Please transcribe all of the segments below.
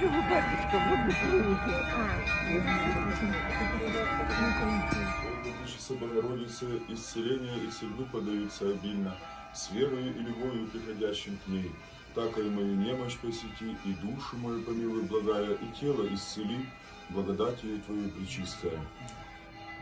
Его батюшка благословите. Владычица Богородица, исцеление и сильну подаются обильно, с верою и любовью приходящим к ней. Так и мою немощь посети, и душу мою помилуй благая, и тело исцели, благодатью Твою пречистая.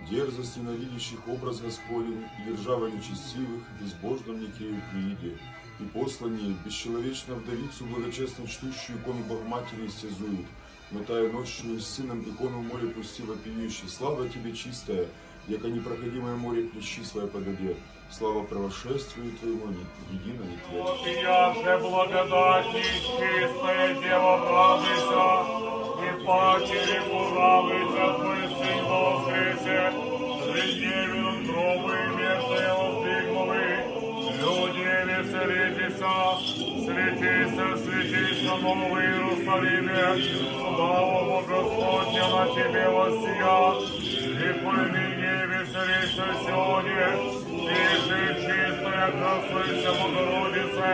Дерзость ненавидящих образ Господень, и ржаво нечестивых, безбожном Никею прииде, и послание бесчеловечно вдовицу благочестно чтущую икону Богоматери истязуют, но тая ночью с сыном икону в море пусти вопиющий. Слава Тебе чистая, яко непроходимое море клещи своя пододе. Слава правошествию Твоему, едино не Твое. Я же благодатней чистая Дева, радуйся, и паче радуйся, Твой Сын воскресе, средневен гробы мертвые воздвигнули, люди веселитеся, светися, Новый Иерусалиме, слава Господня на Тебе воссия, и пойми веселися сегодня, ты же чистая, красуйся, Богородице,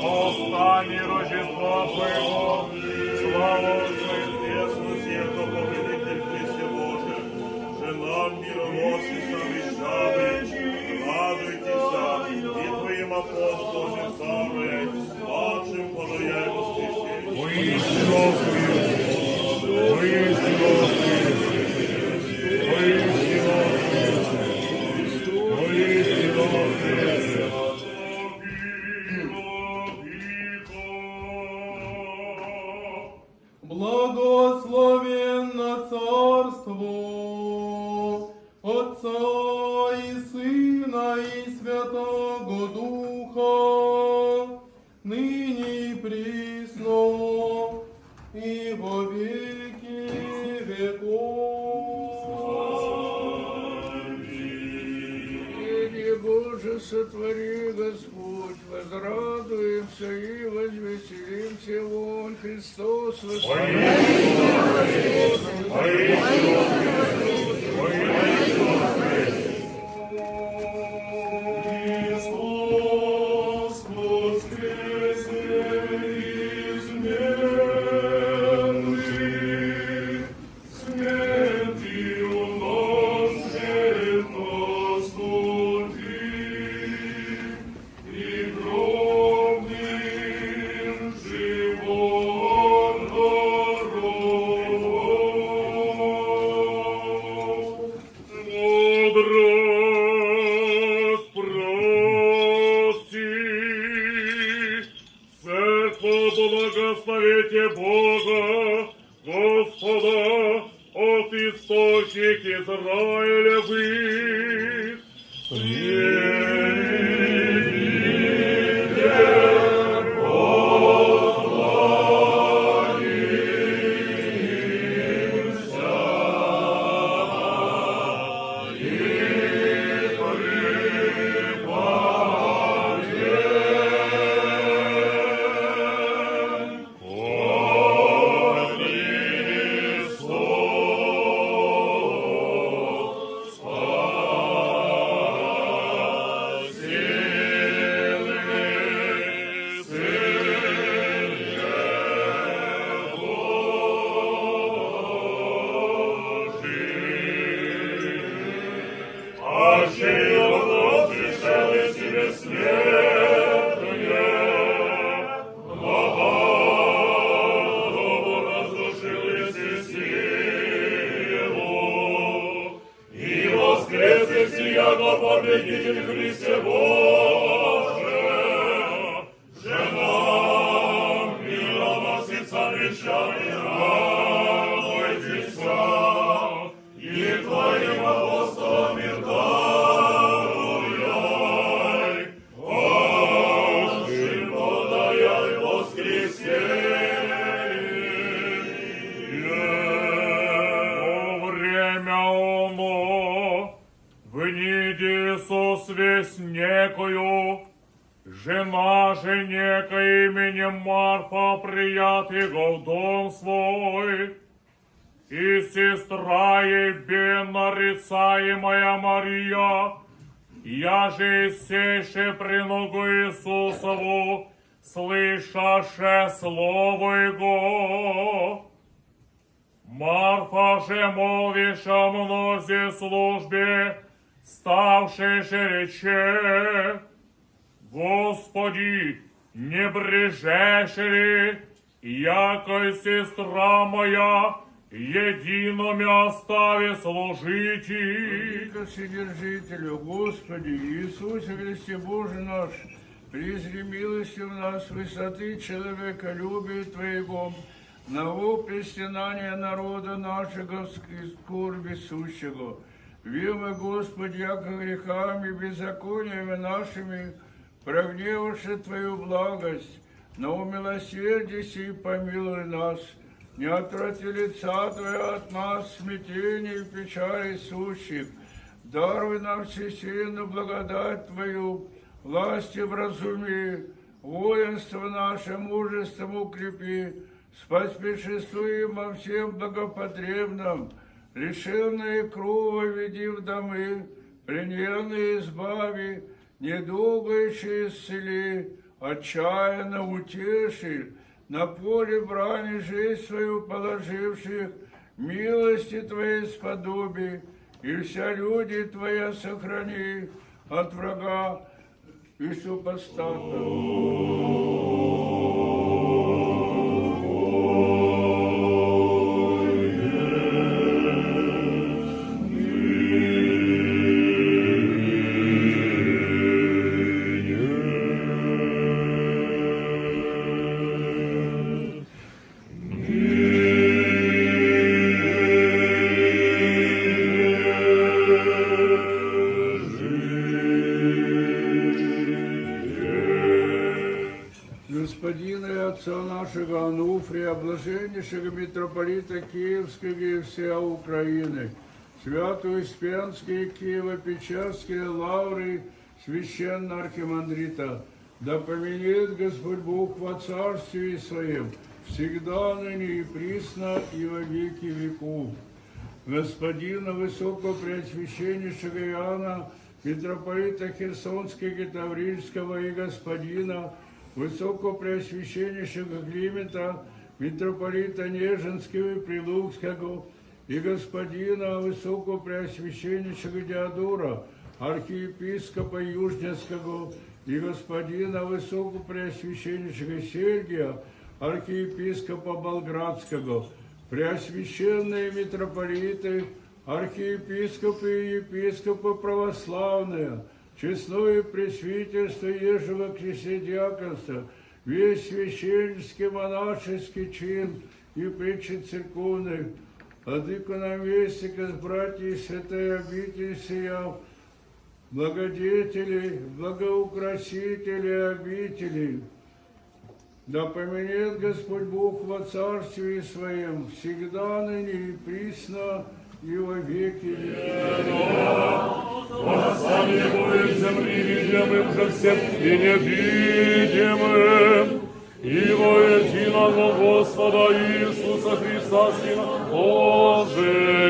остань Рождества Твоего, слава Иисус, яко повелитель Христе Боже, же нам мироносица вещавы, радуйтеся, и Твоим апостолам славы, падшим подаяй воскресенье. воистину Благословенно Царство Отца и Сына и Святого Духа, ныне и присно и во веки веков. Или Боже, сотвори, Господь, возрадуемся и возвеселимся, вон Христос Христос воскресе из мертвых, смертью носит наступив, и гробным живот даровал. мудрость прости, церковь благословите Бога, Господа, от источник Израилевых. Победитель Христе Боже, же нам мироносица вещами радуйтесь, и Твоим апостолам мир даруй, падшим подаяй воскресенье. Во время оно вниди со свесть некою, жена же некой именем Марфа приятыга в дом свой, и сестра ей беннарицаемая Мария, я же сейше при ногу Иисусову, слышаше слово Его. Марфа же молвиша мнозе службе, ставши же рече, Господи, не брежешь ли, яко сестра моя, едино мя остави служите. Ко Вседержителю, Господи, Иисусе Христе Боже наш, призри милостью в нас высоты человеколюбия Твоего, на стенания народа нашего и скорби сущего. Вимы, Господи, яко грехами и беззакониями нашими, прогневавши Твою благость, но умилосердись и помилуй нас. Не отврати лица Твоя от нас, смятений и печали сущих. Даруй нам всесильную благодать Твою, власти вразуми, воинство наше мужеством укрепи, споспешествуем во всем благопотребном, лишенные крова веди в домы, плененные избави, недугающие исцели, отчаянно утеши, на поле брани жизнь свою положивших, милости Твоей сподоби, и вся люди Твоя сохрани от врага и супостата. Господина и Отца нашего Ануфрия, блаженнейшего митрополита Киевского и вся Украины, святую Успенские, Киево-Печерские лавры священного архимандрита, да поменяет Господь Бог во Царстве Своем, всегда, ныне и присно, и во веки веков. Господина Высокопреосвященнейшего Иоанна, митрополита Херсонского и Таврического и господина Высокопреосвященнейшего Климента, митрополита Нежинского и Прилуцкого, и господина Высокопреосвященнейшего Диодора, архиепископа Южненского, и господина Высокопреосвященнейшего Сергия, архиепископа Болградского, преосвященные митрополиты, архиепископы и епископы православные, честное пресвитерство ежего крестоδιаконства, весь священнический монашеский чин и притчи церковных, владыка нам вести, братья и святая обитель сия, благодетели, благоукрасители обителей, да поменяет Господь Бог во Царстве Своем, всегда, ныне и присно, и во веки веков. Восстание будет земли видимым же всем и невидимым, и во единого Господа Иисуса Христа, Сына Божия,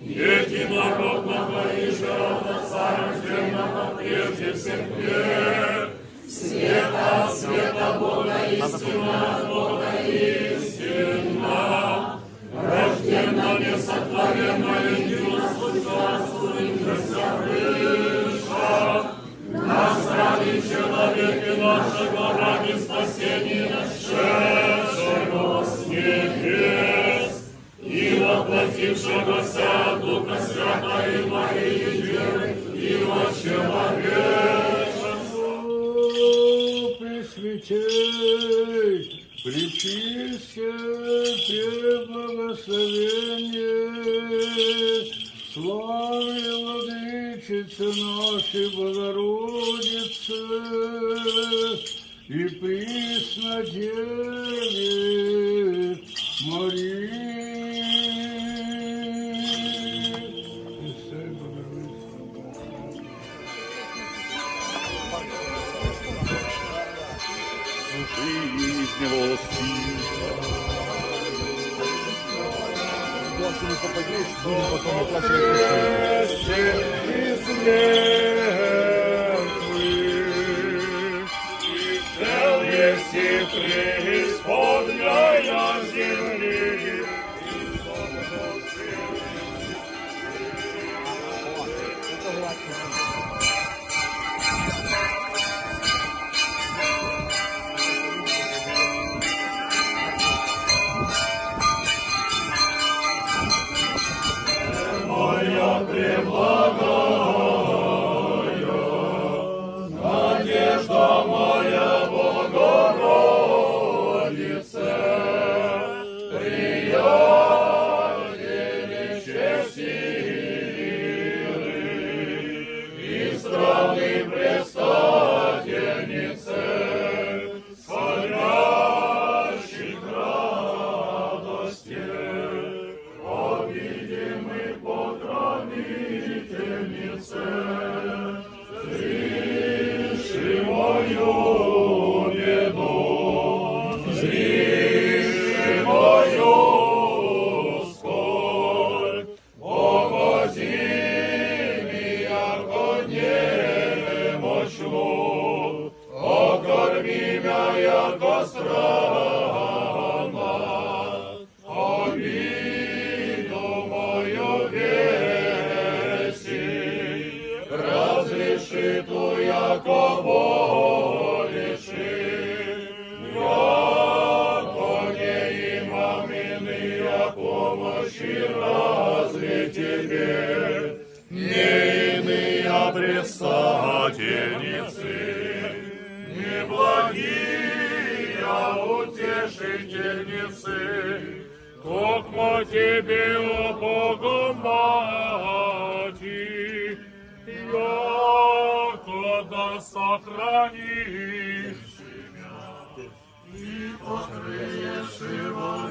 единородного и живого Царя рожденного прежде всех век, света от света Бога истина, от Бога истина, рожденная, несотворенная, единствующая выше, нас ради человека нашего, ради спасения нашедшего с небес и воплотившегося от Духа Святого и Марии Девы и во человечестве. Пресвятей, пречисте, преблагословение, славе Владычице нашей Богородице и присно Деве Марии. Христе, Богородице. Жизнь Если не попадешь, будем потом оплачивать. и смертных, и Есть преисподняя земли. Моя преблагая, надежда моя, Богородице, приятелище силы и страны предстательнице, смотрящих радости, обидимых покровительнице, зриши мою беду, зриши мою скорбь, помози мне, яко немощну, окорми меня, яко странно, обиду мою веси, разреши ту, яко волиши, яко не имам иные помощи, разве тебе не иные предстательницы, не благие утешительницы, токмо тебе, о Богомати, яко да сохранишь и покрыешь его